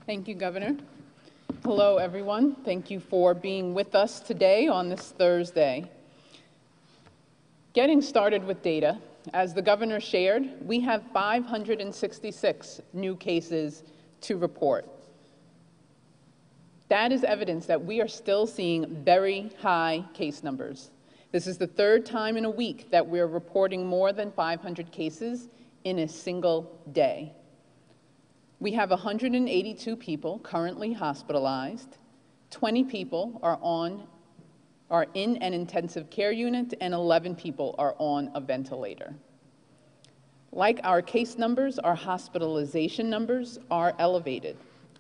Thank you, Governor. Hello, everyone. Thank you for being with us today on this Thursday. Getting started with data, as the Governor shared, we have 566 new cases to report. That is evidence that we are still seeing very high case numbers. This is the third time in a week that we're reporting more than 500 cases in a single day. We have 182 people currently hospitalized. 20 people are in an intensive care unit, and 11 people are on a ventilator. Like our case numbers, our hospitalization numbers are elevated.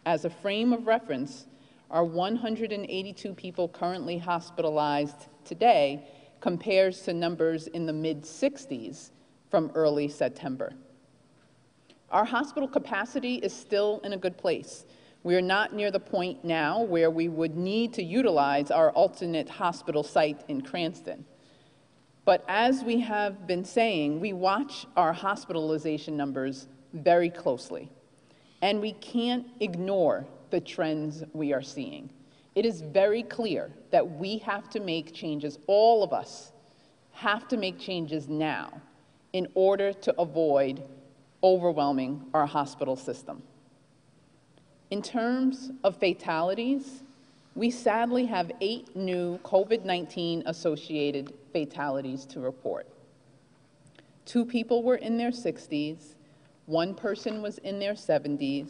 As a frame of reference, our 182 people currently hospitalized today compares to numbers in the mid-60s from early September. Our hospital capacity is still in a good place. We are not near the point now where we would need to utilize our alternate hospital site in Cranston. But as we have been saying, we watch our hospitalization numbers very closely, and we can't ignore the trends we are seeing. It is very clear that we have to make changes, all of us have to make changes now in order to avoid overwhelming our hospital system. In terms of fatalities, we sadly have 8 new COVID-19 associated fatalities to report. 2 people were in their 60s, 1 person was in their 70s,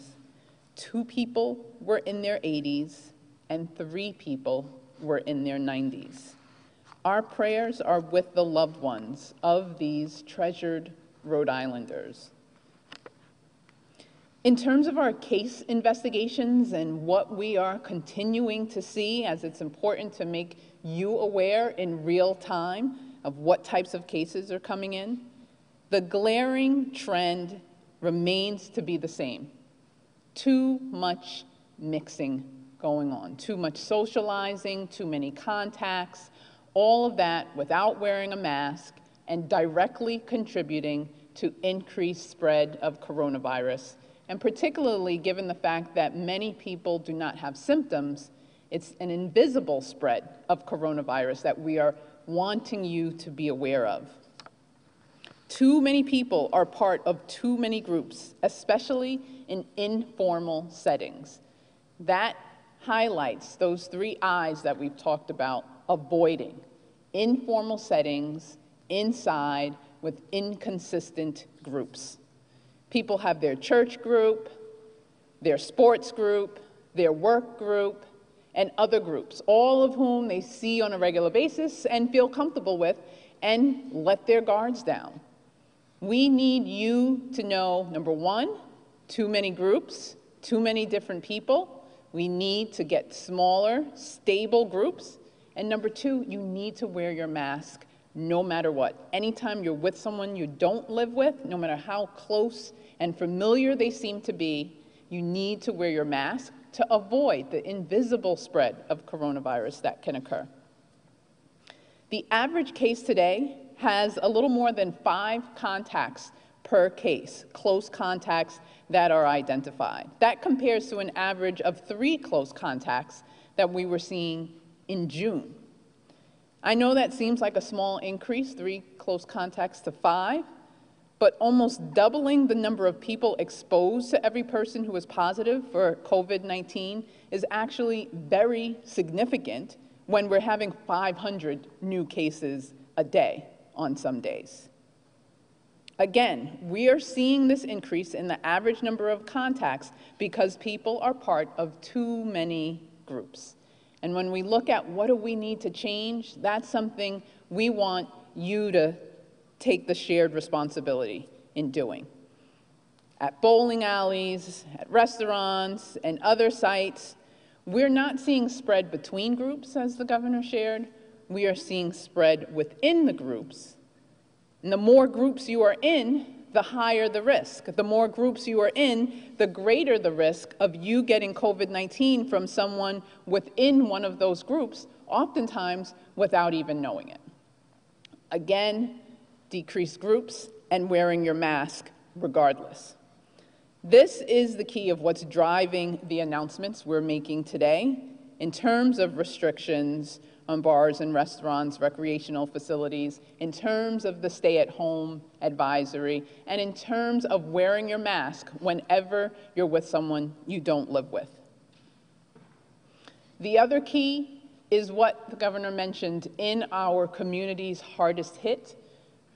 2 people were in their 80s, and 3 people were in their 90s. Our prayers are with the loved ones of these treasured Rhode Islanders. In terms of our case investigations and what we are continuing to see, as it's important to make you aware in real time of what types of cases are coming in, the glaring trend remains to be the same. Too much mixing going on, too much socializing, too many contacts, all of that without wearing a mask and directly contributing to increased spread of coronavirus. And particularly given the fact that many people do not have symptoms, it's an invisible spread of coronavirus that we are wanting you to be aware of. Too many people are part of too many groups, especially in informal settings. That highlights those 3 I's that we've talked about: avoiding informal settings inside with inconsistent groups. People have their church group, their sports group, their work group, and other groups, all of whom they see on a regular basis and feel comfortable with, and let their guards down. We need you to know, number 1, too many groups, too many different people. We need to get smaller, stable groups. And number 2, you need to wear your mask no matter what. Anytime you're with someone you don't live with, no matter how close and familiar they seem to be, you need to wear your mask to avoid the invisible spread of coronavirus that can occur. The average case today has a little more than 5 contacts per case, close contacts that are identified. That compares to an average of 3 close contacts that we were seeing in June. I know that seems like a small increase, 3 close contacts to 5, but almost doubling the number of people exposed to every person who is positive for COVID-19 is actually very significant when we're having 500 new cases a day on some days. Again, we are seeing this increase in the average number of contacts because people are part of too many groups. And when we look at what do we need to change, that's something we want you to take the shared responsibility in doing. At bowling alleys, at restaurants, and other sites, we're not seeing spread between groups, as the Governor shared. We are seeing spread within the groups. And the more groups you are in, the higher the risk. The more groups you are in, the greater the risk of you getting COVID-19 from someone within one of those groups, oftentimes without even knowing it. Again, decrease groups and wearing your mask regardless. This is the key of what's driving the announcements we're making today in terms of restrictions on bars and restaurants, recreational facilities, in terms of the stay-at-home advisory, and in terms of wearing your mask whenever you're with someone you don't live with. The other key is what the governor mentioned in our communities hardest hit,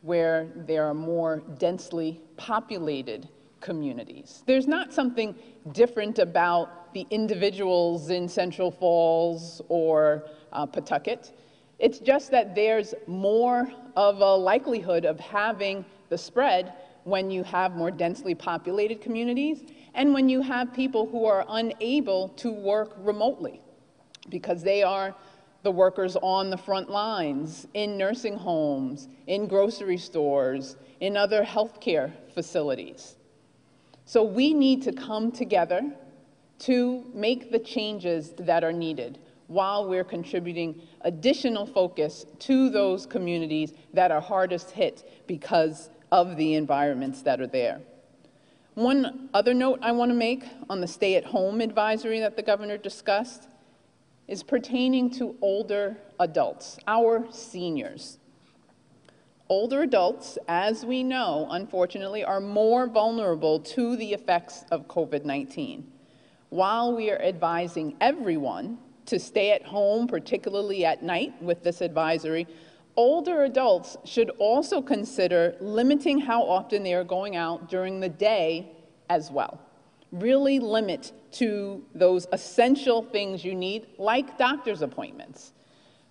where there are more densely populated communities. There's not something different about the individuals in Central Falls or Pawtucket. It's just that there's more of a likelihood of having the spread when you have more densely populated communities and when you have people who are unable to work remotely because they are the workers on the front lines, in nursing homes, in grocery stores, in other healthcare facilities. So we need to come together to make the changes that are needed while we're contributing additional focus to those communities that are hardest hit because of the environments that are there. One other note I want to make on the stay-at-home advisory that the governor discussed is pertaining to older adults, our seniors. Older adults, as we know, unfortunately, are more vulnerable to the effects of COVID-19. While we are advising everyone to stay at home, particularly at night with this advisory, older adults should also consider limiting how often they are going out during the day as well. Really limit to those essential things you need, like doctor's appointments.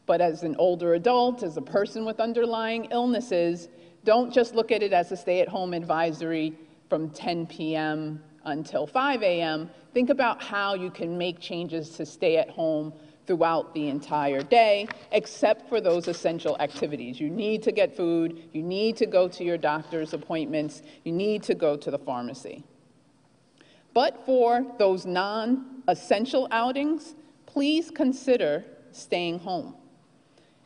But as an older adult, as a person with underlying illnesses, don't just look at it as a stay-at-home advisory from 10 p.m. until 5 a.m. Think about how you can make changes to stay at home throughout the entire day, except for those essential activities. You need to get food, you need to go to your doctor's appointments, you need to go to the pharmacy. But for those non-essential outings, please consider staying home,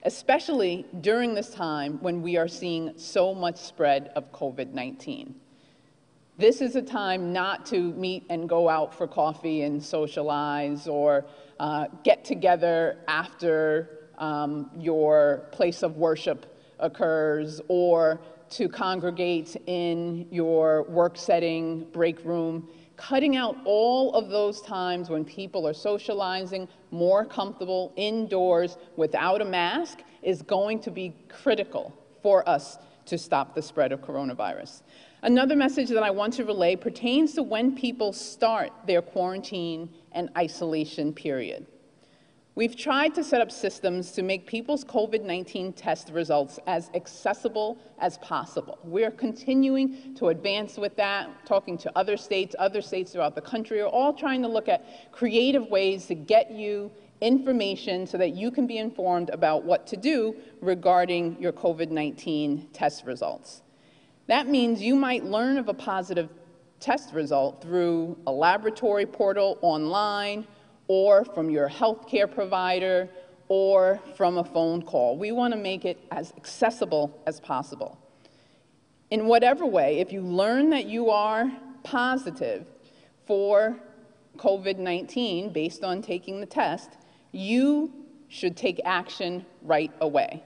especially during this time when we are seeing so much spread of COVID-19. This is a time not to meet and go out for coffee and socialize or get together after your place of worship occurs or to congregate in your work setting, break room. Cutting out all of those times when people are socializing more comfortable indoors without a mask is going to be critical for us to stop the spread of coronavirus. Another message that I want to relay pertains to when people start their quarantine and isolation period. We've tried to set up systems to make people's COVID-19 test results as accessible as possible. We're continuing to advance with that, talking to other states throughout the country are all trying to look at creative ways to get you information so that you can be informed about what to do regarding your COVID-19 test results. That means you might learn of a positive test result through a laboratory portal online, or from your healthcare provider, or from a phone call. We want to make it as accessible as possible. In whatever way, if you learn that you are positive for COVID-19 based on taking the test, you should take action right away.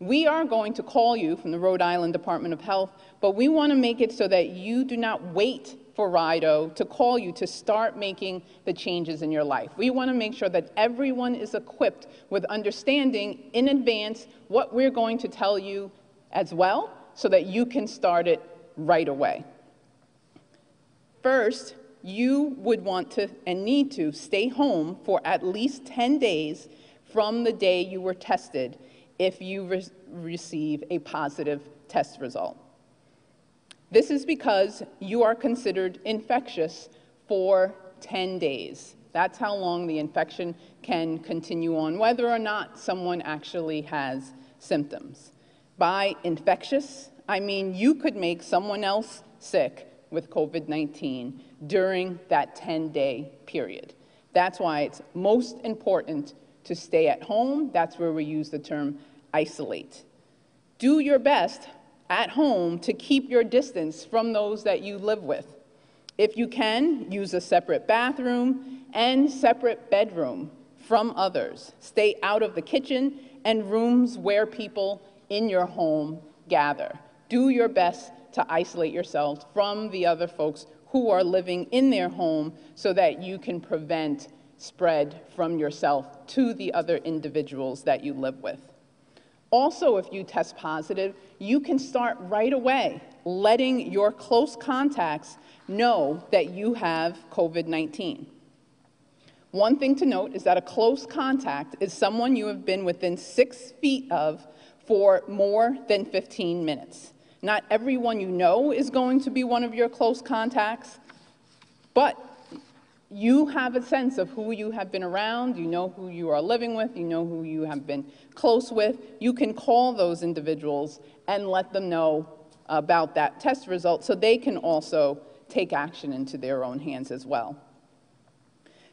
We are going to call you from the Rhode Island Department of Health, but we want to make it so that you do not wait for RIDO to call you to start making the changes in your life. We want to make sure that everyone is equipped with understanding in advance what we're going to tell you as well, so that you can start it right away. First, you would want to and need to stay home for at least 10 days from the day you were tested if you receive a positive test result. This is because you are considered infectious for 10 days. That's how long the infection can continue on, whether or not someone actually has symptoms. By infectious, I mean you could make someone else sick with COVID-19 during that 10-day period. That's why it's most important to stay at home. That's where we use the term isolate. Do your best at home to keep your distance from those that you live with. If you can, use a separate bathroom and separate bedroom from others. Stay out of the kitchen and rooms where people in your home gather. Do your best to isolate yourself from the other folks who are living in their home so that you can prevent spread from yourself to the other individuals that you live with. Also, if you test positive, you can start right away letting your close contacts know that you have COVID-19. One thing to note is that a close contact is someone you have been within 6 feet of for more than 15 minutes. Not everyone you know is going to be one of your close contacts, but you have a sense of who you have been around, you know who you are living with, you know who you have been close with. You can call those individuals and let them know about that test result so they can also take action into their own hands as well.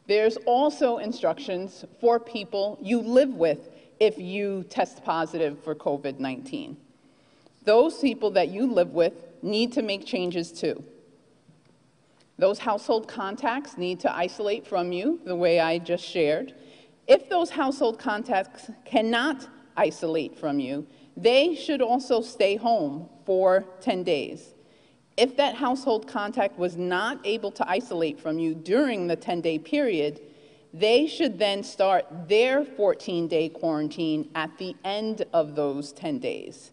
There's also instructions for people you live with if you test positive for COVID-19. Those people that you live with need to make changes too. Those household contacts need to isolate from you the way I just shared. If those household contacts cannot isolate from you, they should also stay home for 10 days. If that household contact was not able to isolate from you during the 10-day period, they should then start their 14-day quarantine at the end of those 10 days.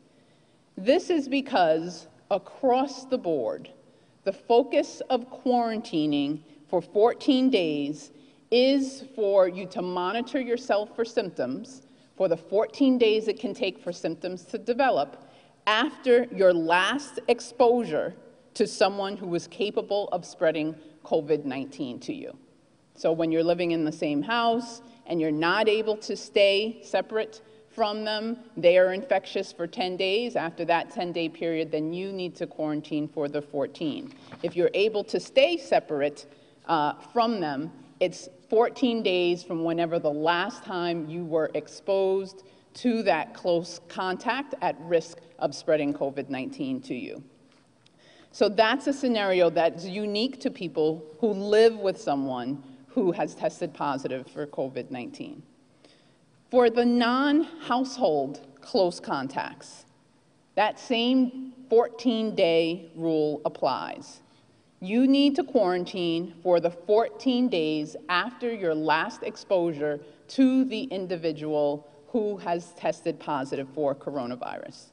This is because across the board, the focus of quarantining for 14 days is for you to monitor yourself for symptoms for the 14 days it can take for symptoms to develop after your last exposure to someone who was capable of spreading COVID-19 to you. So when you're living in the same house and you're not able to stay separate from them, they are infectious for 10 days. After that 10-day period, then you need to quarantine for the 14. If you're able to stay separate from them, it's 14 days from whenever the last time you were exposed to that close contact at risk of spreading COVID-19 to you. So that's a scenario that's unique to people who live with someone who has tested positive for COVID-19. For the non-household close contacts, that same 14-day rule applies. You need to quarantine for the 14 days after your last exposure to the individual who has tested positive for coronavirus.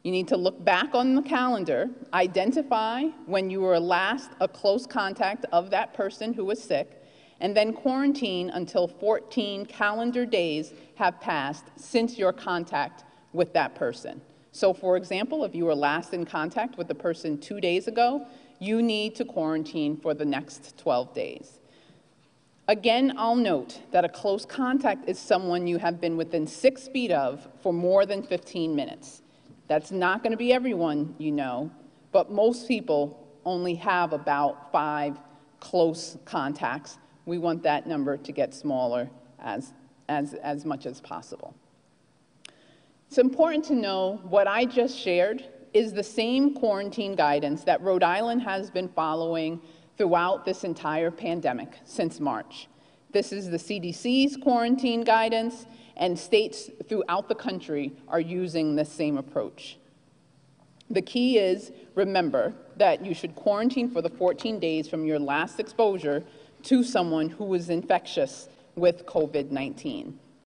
You need to look back on the calendar, identify when you were last a close contact of that person who was sick, and then quarantine until 14 calendar days have passed since your contact with that person. So for example, if you were last in contact with the person 2 days ago, you need to quarantine for the next 12 days. Again, I'll note that a close contact is someone you have been within 6 feet of for more than 15 minutes. That's not going to be everyone you know, but most people only have about 5 close contacts. We want that number to get smaller as much as possible. It's important to know what I just shared is the same quarantine guidance that Rhode Island has been following throughout this entire pandemic since March. This is the CDC's quarantine guidance, and states throughout the country are using the same approach. The key is, remember that you should quarantine for the 14 days from your last exposure to someone who was infectious with COVID-19.